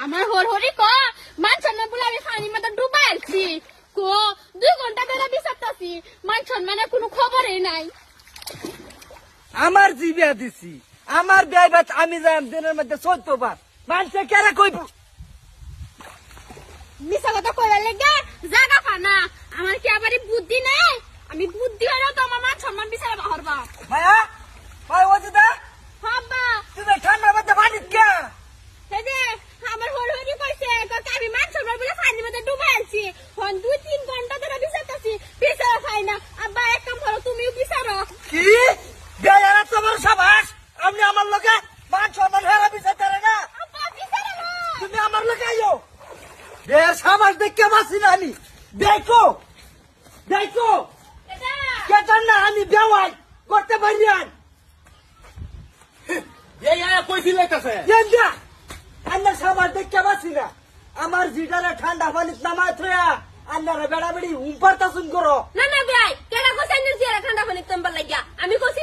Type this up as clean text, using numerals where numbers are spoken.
আমার হরি ক মান সম্মান বলে আমি পানির মধ্যে ডুবাই আছি কো 2 ঘন্টা ধরে বিচারতাছি মান সম্মানের কোনো খবরই নাই। আমার জিবিয়া দিছি আমার বিয়ে বাত আমি যাই দিনের মধ্যে 14 বার মানুষে কেন কইব মিছা কথা কইলা লাগা জায়গা পানা আমার কি আবার বুদ্ধি নাই আমি বুদ্ধি হলো তো আমার মান সম্মান বিচারে বাহরবা। ভাইয়া ভাই ওদিদা হাব্বা তুমি ঠান্ডার মধ্যে পানি কে হেদে আমার হরি কইছে তো আমি মান সম্মান বলে পানির মধ্যে ডুবাই আছি হন 2-3 ঘন্টা ধরে বিচারতাছি বিচার খাই না। আব্বা এক কাম করো তুমিও বিচারো। কি বেয়ারা তোমার সাবাস আপনি আমার লগে মান সম্মান হেরা বিচার করে না আব্বা বিচারো না। তুমি আমার লগে আইও বে সাবাস দেখে বাসি না আমি দেখো দেখো এটা কেটার না আমি বেওয়াই করতে পারি আর এই কইছি লাইতাছে কেন্দা আন্না সাবাস দেখে বাসি না আমার জিডারে ঠান্ডা পানিত নামায় থয়া আন্নারে বেড়া বেড়ি উম্পারতা শুন করো। না না ভাই কেডা কইছে নির্জিয়া ঠান্ডা পানি তম্বার লাগিয়া আমি কইছি